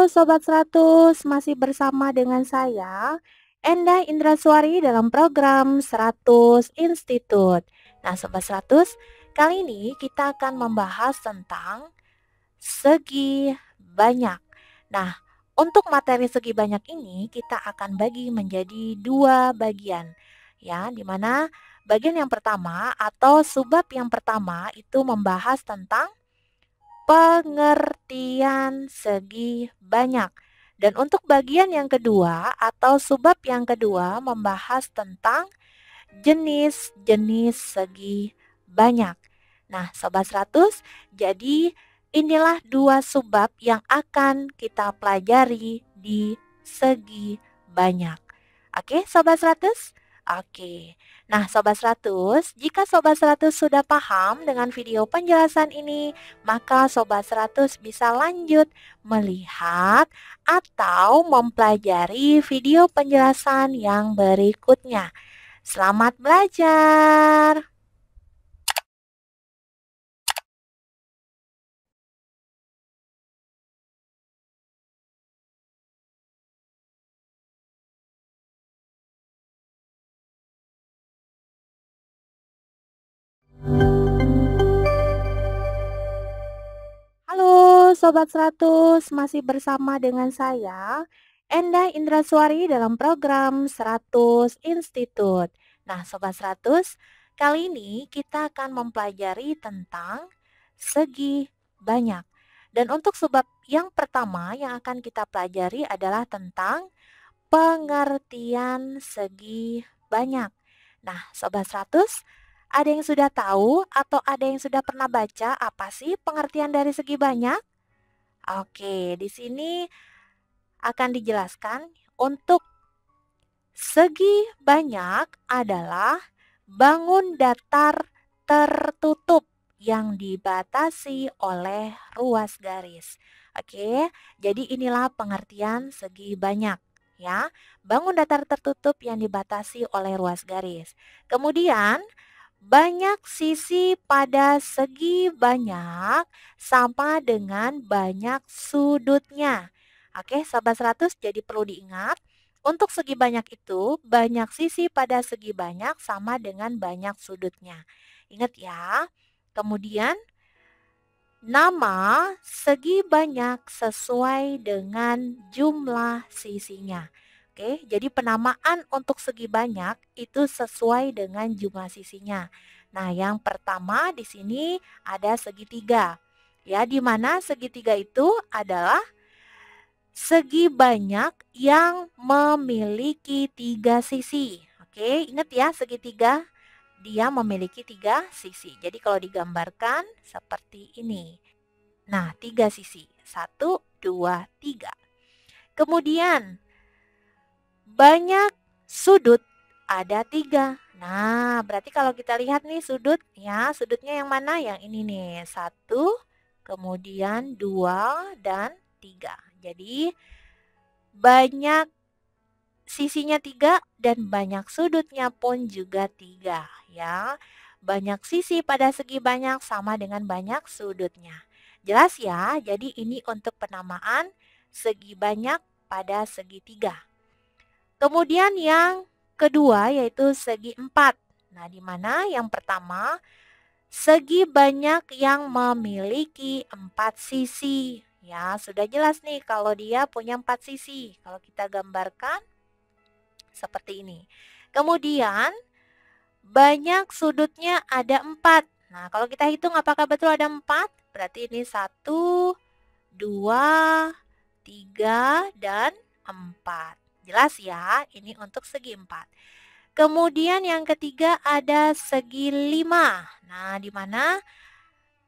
Sobat 100, masih bersama dengan saya, Endah Indraswari dalam program 100 Institute. Nah, Sobat 100, kali ini kita akan membahas tentang segi banyak. Nah, untuk materi segi banyak ini kita akan bagi menjadi dua bagian. Ya, di mana bagian yang pertama atau subbab yang pertama itu membahas tentang pengertian segi banyak. Dan untuk bagian yang kedua atau subbab yang kedua membahas tentang jenis-jenis segi banyak. Nah, Sobat 100, jadi inilah dua subbab yang akan kita pelajari di segi banyak. Oke, Sobat 100? Oke. Nah, Sobat 100, jika Sobat 100 sudah paham dengan video penjelasan ini, maka Sobat 100 bisa lanjut melihat atau mempelajari video penjelasan yang berikutnya. Selamat belajar! Halo Sobat 100, masih bersama dengan saya, Endah Indraswari dalam program 100 Institute. Nah Sobat 100, kali ini kita akan mempelajari tentang segi banyak. Dan untuk subbab yang pertama yang akan kita pelajari adalah tentang pengertian segi banyak. Nah, Sobat 100, ada yang sudah tahu atau ada yang sudah pernah baca apa sih pengertian dari segi banyak? Oke, di sini akan dijelaskan untuk segi banyak adalah bangun datar tertutup yang dibatasi oleh ruas garis. Oke, jadi inilah pengertian segi banyak ya. Bangun datar tertutup yang dibatasi oleh ruas garis. Kemudian banyak sisi pada segi banyak sama dengan banyak sudutnya. Oke, Sobat 100, jadi perlu diingat, untuk segi banyak itu, banyak sisi pada segi banyak sama dengan banyak sudutnya. Ingat ya. Kemudian, nama segi banyak sesuai dengan jumlah sisinya. Oke, jadi penamaan untuk segi banyak itu sesuai dengan jumlah sisinya. Nah, yang pertama di sini ada segitiga. Ya, di mana segitiga itu adalah segi banyak yang memiliki tiga sisi. Oke, ingat ya, segitiga dia memiliki tiga sisi. Jadi kalau digambarkan seperti ini. Nah, tiga sisi. Satu, dua, tiga. Kemudian, banyak sudut ada tiga. Nah, berarti kalau kita lihat nih sudut, ya sudutnya yang mana? Yang ini nih. Satu, kemudian dua, dan tiga. Jadi, banyak sisinya tiga dan banyak sudutnya pun juga tiga, ya. Banyak sisi pada segi banyak sama dengan banyak sudutnya. Jelas ya, jadi ini untuk penamaan segi banyak pada segi tiga. Kemudian yang kedua yaitu segi empat. Nah, di mana yang pertama segi banyak yang memiliki empat sisi. Ya, sudah jelas nih kalau dia punya empat sisi. Kalau kita gambarkan seperti ini. Kemudian banyak sudutnya ada empat. Nah, kalau kita hitung apakah betul ada empat? Berarti ini satu, dua, tiga, dan empat. Jelas ya, ini untuk segi empat. Kemudian yang ketiga ada segi lima. Nah, di mana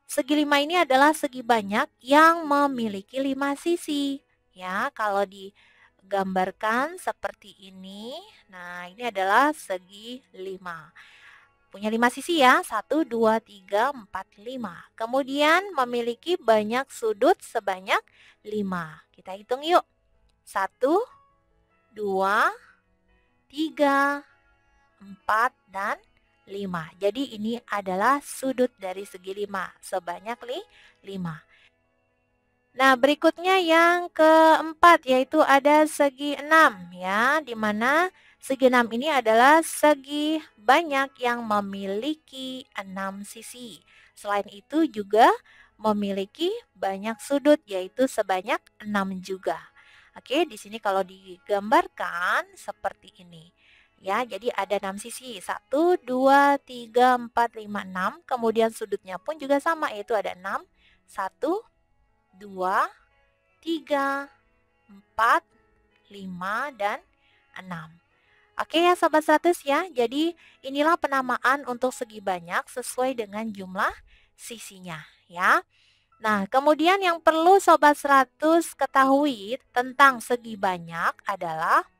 segi lima ini adalah segi banyak yang memiliki lima sisi. Ya, kalau digambarkan seperti ini. Nah, ini adalah segi lima. Punya lima sisi ya, 1, 2, 3, 4, 5. Kemudian memiliki banyak sudut sebanyak 5. Kita hitung yuk. 1, 2, 3, 4, dan 5. Jadi ini adalah sudut dari segi 5, sebanyak 5. Nah, berikutnya yang keempat yaitu ada segi 6 ya, di mana segi 6 ini adalah segi banyak yang memiliki 6 sisi. Selain itu juga memiliki banyak sudut yaitu sebanyak 6 juga. Oke, di sini kalau digambarkan seperti ini. Ya, jadi ada 6 sisi. 1, 2, 3, 4, 5, 6. Kemudian sudutnya pun juga sama yaitu ada 6. 1, 2, 3, 4, 5, dan 6. Oke ya Sobat 100 ya, jadi inilah penamaan untuk segi banyak sesuai dengan jumlah sisinya ya. Nah, kemudian yang perlu Sobat 100 ketahui tentang segi banyak adalah,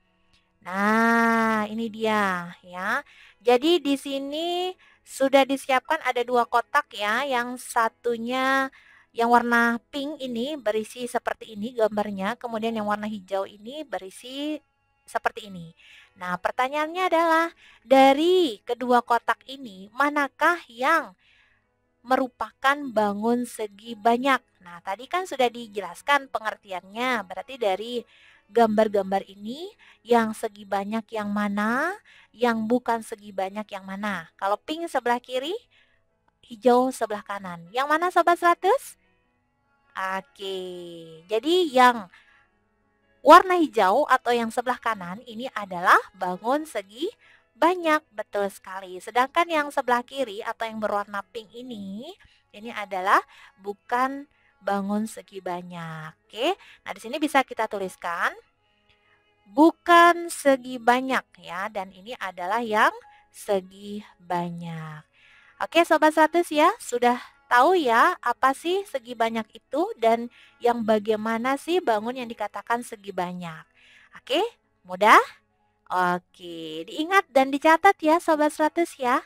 nah ini dia ya. Jadi di sini sudah disiapkan ada 2 kotak ya, yang satunya yang warna pink ini berisi seperti ini gambarnya, kemudian yang warna hijau ini berisi seperti ini. Nah, pertanyaannya adalah dari kedua kotak ini manakah yang merupakan bangun segi banyak? Nah, tadi kan sudah dijelaskan pengertiannya. Berarti dari gambar-gambar ini yang segi banyak yang mana, yang bukan segi banyak yang mana? Kalau pink sebelah kiri, hijau sebelah kanan. Yang mana Sobat 100? Oke, jadi yang warna hijau atau yang sebelah kanan ini adalah bangun segi banyak, betul sekali. Sedangkan yang sebelah kiri atau yang berwarna pink ini adalah bukan bangun segi banyak. Oke, nah di sini bisa kita tuliskan bukan segi banyak ya, dan ini adalah yang segi banyak. Oke Sobat 100 ya, sudah tahu ya apa sih segi banyak itu dan yang bagaimana sih bangun yang dikatakan segi banyak. Oke, mudah? Oke, diingat dan dicatat ya Sobat 100 ya.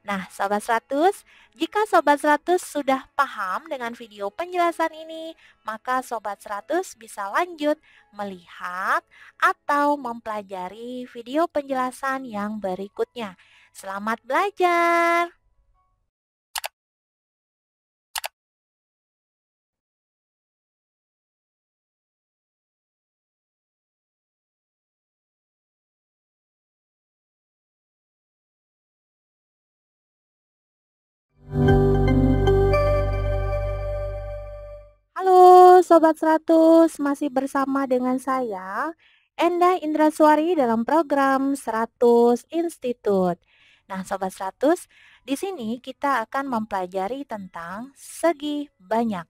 Nah Sobat 100, jika Sobat 100 sudah paham dengan video penjelasan ini, maka Sobat 100 bisa lanjut melihat atau mempelajari video penjelasan yang berikutnya. Selamat belajar! Halo Sobat 100, masih bersama dengan saya, Endah Indraswari dalam program 100 Institute. Nah Sobat 100, di sini kita akan mempelajari tentang segi banyak.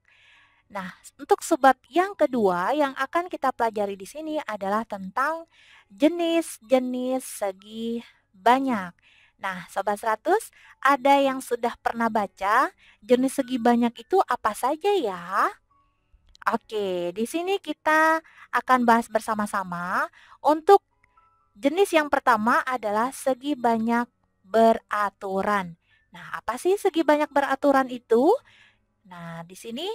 Nah, untuk sebab yang kedua yang akan kita pelajari di sini adalah tentang jenis-jenis segi banyak. Nah, Sobat 100, ada yang sudah pernah baca jenis segi banyak itu apa saja ya? Oke, di sini kita akan bahas bersama-sama. Untuk jenis yang pertama adalah segi banyak beraturan. Nah, apa sih segi banyak beraturan itu? Nah, di sini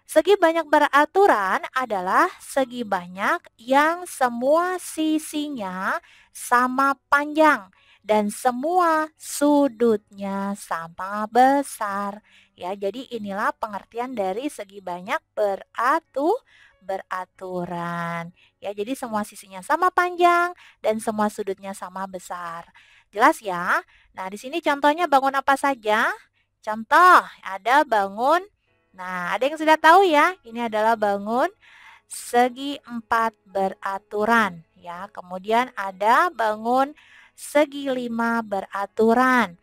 segi banyak beraturan adalah segi banyak yang semua sisinya sama panjang dan semua sudutnya sama besar. Ya, jadi inilah pengertian dari segi banyak beraturan. Ya, jadi semua sisinya sama panjang dan semua sudutnya sama besar. Jelas ya? Nah, di sini contohnya bangun apa saja? Contoh, ada bangun. Nah, ada yang sudah tahu ya, ini adalah bangun segi 4 beraturan ya. Kemudian ada bangun segi 5 beraturan.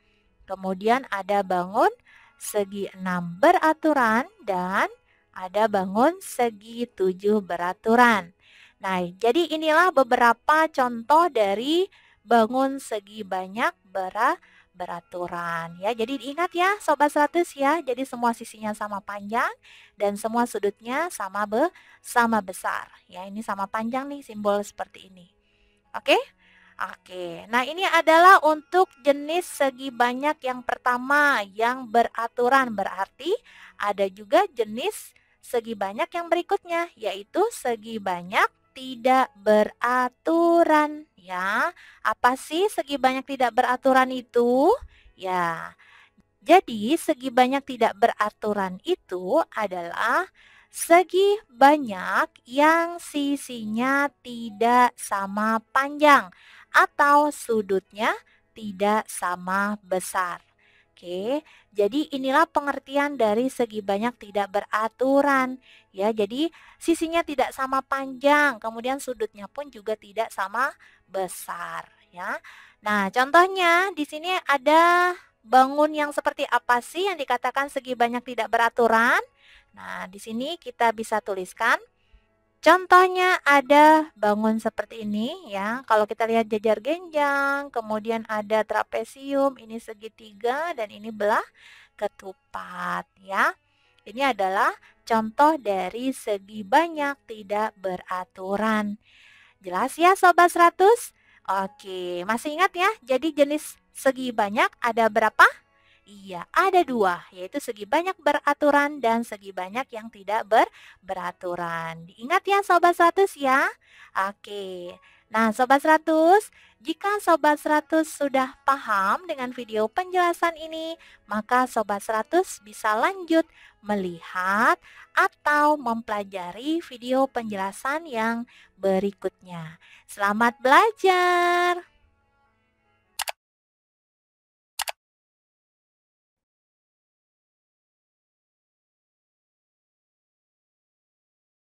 Kemudian ada bangun segi 6 beraturan dan ada bangun segi 7 beraturan. Nah, jadi inilah beberapa contoh dari bangun segi banyak beraturan ya. Jadi diingat ya Sobat 100 ya. Jadi semua sisinya sama panjang dan semua sudutnya sama besar. Ya, ini sama panjang nih simbol seperti ini. Oke? Oke. Nah, ini adalah untuk jenis segi banyak yang pertama yang beraturan. Berarti ada juga jenis segi banyak yang berikutnya yaitu segi banyak tidak beraturan ya. Apa sih segi banyak tidak beraturan itu? Ya. Jadi segi banyak tidak beraturan itu adalah Segi banyak yang sisinya tidak sama panjang atau sudutnya tidak sama besar. Oke, jadi inilah pengertian dari segi banyak tidak beraturan. Ya, jadi sisinya tidak sama panjang, kemudian sudutnya pun juga tidak sama besar. Ya, nah contohnya di sini ada bangun yang seperti apa sih yang dikatakan segi banyak tidak beraturan? Nah, di sini kita bisa tuliskan. Contohnya ada bangun seperti ini ya. Kalau kita lihat jajar genjang, kemudian ada trapesium, ini segitiga dan ini belah ketupat ya. Ini adalah contoh dari segi banyak tidak beraturan. Jelas ya Sobat 100? Oke, masih ingat ya? Jadi jenis segi banyak ada berapa? Iya, ada dua, yaitu segi banyak beraturan dan segi banyak yang tidak beraturan. Diingat ya Sobat 100 ya. Oke, nah Sobat 100, jika Sobat 100 sudah paham dengan video penjelasan ini, maka Sobat 100 bisa lanjut melihat atau mempelajari video penjelasan yang berikutnya. Selamat belajar!